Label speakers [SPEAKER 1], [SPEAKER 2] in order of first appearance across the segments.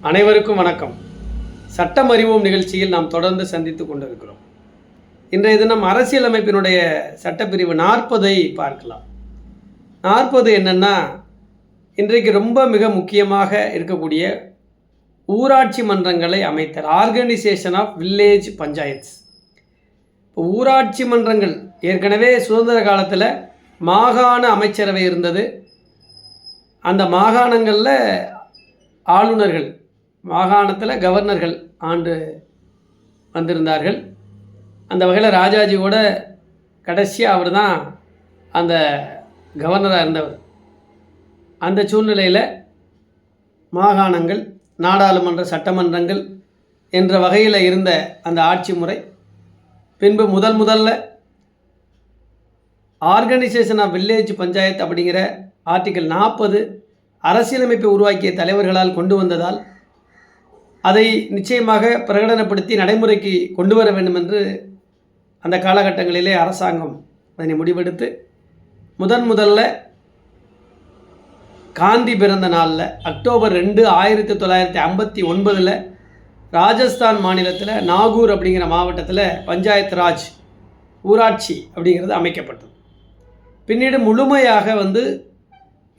[SPEAKER 1] அனைவருக்கும் வணக்கம். சட்டம் அறிவோம் நிகழ்ச்சியில் நாம் தொடர்ந்து சந்தித்து கொண்டிருக்கிறோம். இன்றைய தினம் அரசியலமைப்பினுடைய சட்டப்பிரிவு 40 பார்க்கலாம். 40 என்னன்னா, இன்றைக்கு ரொம்ப மிக முக்கியமாக இருக்கக்கூடிய ஊராட்சி மன்றங்களை அமைத்தல், ஆர்கனைசேஷன் ஆஃப் வில்லேஜ் பஞ்சாயத்ஸ். இப்போ ஊராட்சி மன்றங்கள் ஏற்கனவே சுதந்திர காலத்தில் மாகாண அமைச்சரவை இருந்தது. அந்த மாகாணங்களில் ஆளுநர்கள், மாகாணத்தில் கவர்னர்கள் ஆண்டு வந்திருந்தார்கள். அந்த வகையில் ராஜாஜியோட கடைசியாக அவர் தான் அந்த கவர்னராக இருந்தவர். அந்த சூழ்நிலையில் மாகாணங்கள், நாடாளுமன்ற, சட்டமன்றங்கள் என்ற வகையில் இருந்த அந்த ஆட்சி முறை பின்பு முதல்ல ஆர்கனைசேஷன் ஆஃப் வில்லேஜ் பஞ்சாயத்து அப்படிங்கிற ஆர்டிக்கல் 40 அரசியலமைப்பை உருவாக்கிய தலைவர்களால் கொண்டு வந்ததால் அதை நிச்சயமாக பிரகடனப்படுத்தி நடைமுறைக்கு கொண்டு வர வேண்டும் என்று அந்த காலகட்டங்களிலே அரசாங்கம் அதனை முடிவெடுத்து முதல்ல காந்தி பிறந்த நாளில் அக்டோபர் 2, 1959 ராஜஸ்தான் மாநிலத்தில் நாகூர் அப்படிங்கிற மாவட்டத்தில் பஞ்சாயத் ராஜ் ஊராட்சி அப்படிங்கிறது அமைக்கப்பட்டது. பின்னீடு முழுமையாக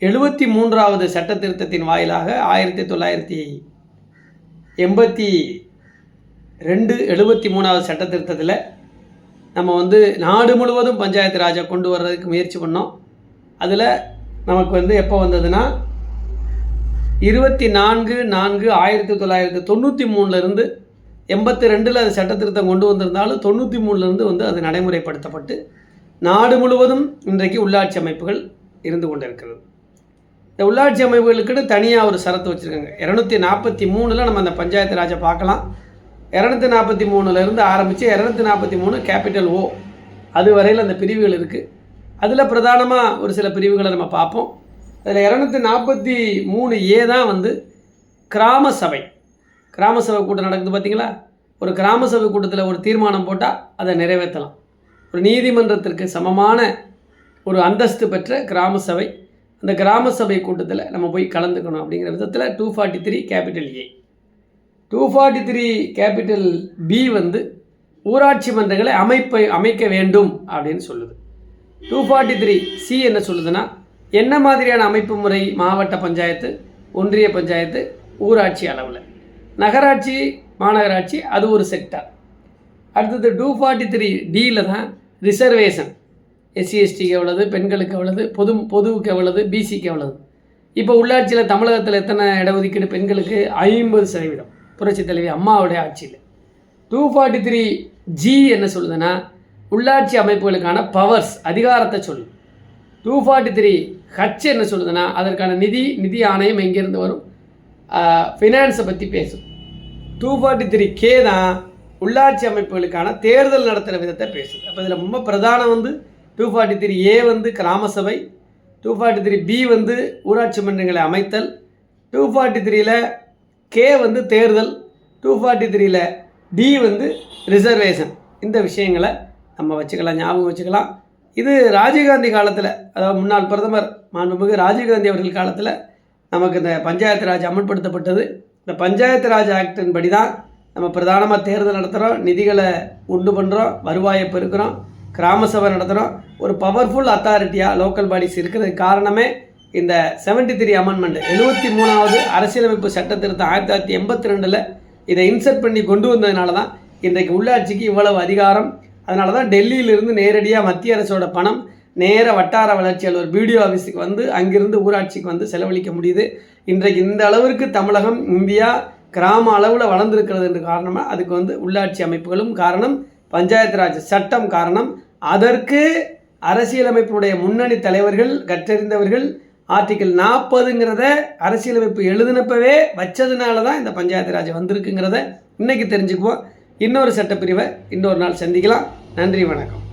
[SPEAKER 1] 73வது சட்ட திருத்தத்தின் வாயிலாக 1973வது சட்ட திருத்தத்தில் நம்ம நாடு முழுவதும் பஞ்சாயத்து ராஜை கொண்டு வர்றதுக்கு முயற்சி பண்ணோம். அதில் நமக்கு எப்போ வந்ததுன்னா 24/4/1993 82 அது சட்ட திருத்தம் கொண்டு வந்திருந்தாலும் 93 அது நடைமுறைப்படுத்தப்பட்டு நாடு முழுவதும் இன்றைக்கு உள்ளாட்சி அமைப்புகள் இருந்து கொண்டிருக்கிறது. இந்த உள்ளாட்சி அமைப்புகளுக்குன்னு தனியாக ஒரு சரத்து வச்சுருக்காங்க. 243 நம்ம அந்த பஞ்சாயத்து ராஜை பார்க்கலாம். 243 ஆரம்பித்து 243 கேபிட்டல் O அது வரையில் அந்த பிரிவுகள் இருக்குது. அதில் பிரதானமாக ஒரு சில பிரிவுகளை நம்ம பார்ப்போம். அதில் 243A தான் கிராம சபை கூட்டம் நடக்குது பார்த்தீங்களா. ஒரு கிராம சபை கூட்டத்தில் ஒரு தீர்மானம் போட்டால் அதை நிறைவேற்றலாம். ஒரு நீதிமன்றத்திற்கு சமமான ஒரு அந்தஸ்து பெற்ற கிராம சபை. அந்த கிராம சபை கூட்டத்தில் நம்ம போய் கலந்துக்கணும் அப்படிங்கிற விதத்தில் 243 கேபிட்டல் A. 243 கேபிட்டல் B ஊராட்சி மன்றங்களை அமைக்க வேண்டும் அப்படின்னு சொல்லுது. 243C என்ன சொல்லுதுன்னா, என்ன மாதிரியான அமைப்பு முறை, மாவட்ட பஞ்சாயத்து, ஒன்றிய பஞ்சாயத்து, ஊராட்சி அளவில், நகராட்சி, மாநகராட்சி அது ஒரு செக்டார். அடுத்தது 243Dயில் தான் ரிசர்வேஷன், SC/STக்கு எவ்வளவு, பெண்களுக்கு எவ்வளவு, பொதுவுக்கு எவ்வளவு, பிசிக்கு எவ்வளவு. இப்போ உள்ளாட்சியில் தமிழகத்தில் எத்தனை இடஒதுக்கீடு பெண்களுக்கு? 50%. புரட்சி தலைவி அம்மாவுடைய ஆட்சியில். 243G என்ன சொல்லுதுன்னா, உள்ளாட்சி அமைப்புகளுக்கான பவர்ஸ், அதிகாரத்தை சொல்லுது. 243H என்ன சொல்லுதுன்னா, அதற்கான நிதி ஆணையம் எங்கேருந்து வரும், ஃபினான்ஸை பற்றி பேசும். 243K தான் உள்ளாட்சி அமைப்புகளுக்கான தேர்தல் நடத்துகிற விதத்தை பேசுது. அப்போ இதில் ரொம்ப பிரதானம் 243A கிராம சபை, 243B ஊராட்சி மன்றங்களை அமைத்தல், 243ல் K தேர்தல், 243ல் D ரிசர்வேஷன். இந்த விஷயங்களை நம்ம வச்சுக்கலாம், ஞாபகம் வச்சுக்கலாம். இது ராஜீவ்காந்தி காலத்தில், அதாவது முன்னாள் பிரதமர் மாண்புமிகு ராஜீவ்காந்தி அவர்கள் காலத்தில் நமக்கு இந்த பஞ்சாயத்து ராஜ் அமல்படுத்தப்பட்டது. இந்த பஞ்சாயத்து ராஜ் ஆக்டின் படி தான் நம்ம பிரதானமாக தேர்தல் நடத்துகிறோம், நிதிகளை உண்டு பண்ணுறோம், வருவாயை பெருக்கிறோம், கிராம சபை நடத்துகிறோம். ஒரு பவர்ஃபுல் அத்தாரிட்டியாக லோக்கல் பாடிஸ் இருக்கிறதுக்கு காரணமே இந்த 73 அமெண்ட்மெண்ட், 73வது அரசியலமைப்பு சட்ட திருத்தம் 1982 இதை இன்சர்ட் பண்ணி கொண்டு வந்ததுனால தான் இன்றைக்கு உள்ளாட்சிக்கு இவ்வளவு அதிகாரம். அதனால தான் டெல்லியிலிருந்து நேரடியாக மத்திய அரசோட பணம் நேர வட்டார வளர்ச்சி அலுவலர் BDO ஆஃபீஸுக்கு அங்கிருந்து ஊராட்சிக்கு செலவழிக்க முடியுது. இன்றைக்கு இந்த அளவிற்கு தமிழகம், இந்தியா கிராம அளவில் வளர்ந்துருக்கிறது என்று காரணமாக அதுக்கு உள்ளாட்சி அமைப்புகளும் காரணம், பஞ்சாயத்து ராஜ் சட்டம் காரணம். அதற்கு அரசியலமைப்பினுடைய முன்னணி தலைவர்கள், கற்றறிந்தவர்கள் ஆர்டிக்கல் 40ங்கிறத அரசியலமைப்பு எழுதினப்பவே வச்சதுனால தான் இந்த பஞ்சாயத்து ராஜ் வந்திருக்குங்கிறத இன்றைக்கி தெரிஞ்சுக்குவோம். இன்னொரு சட்டப்பிரிவை இன்னொரு நாள் சந்திக்கலாம். நன்றி, வணக்கம்.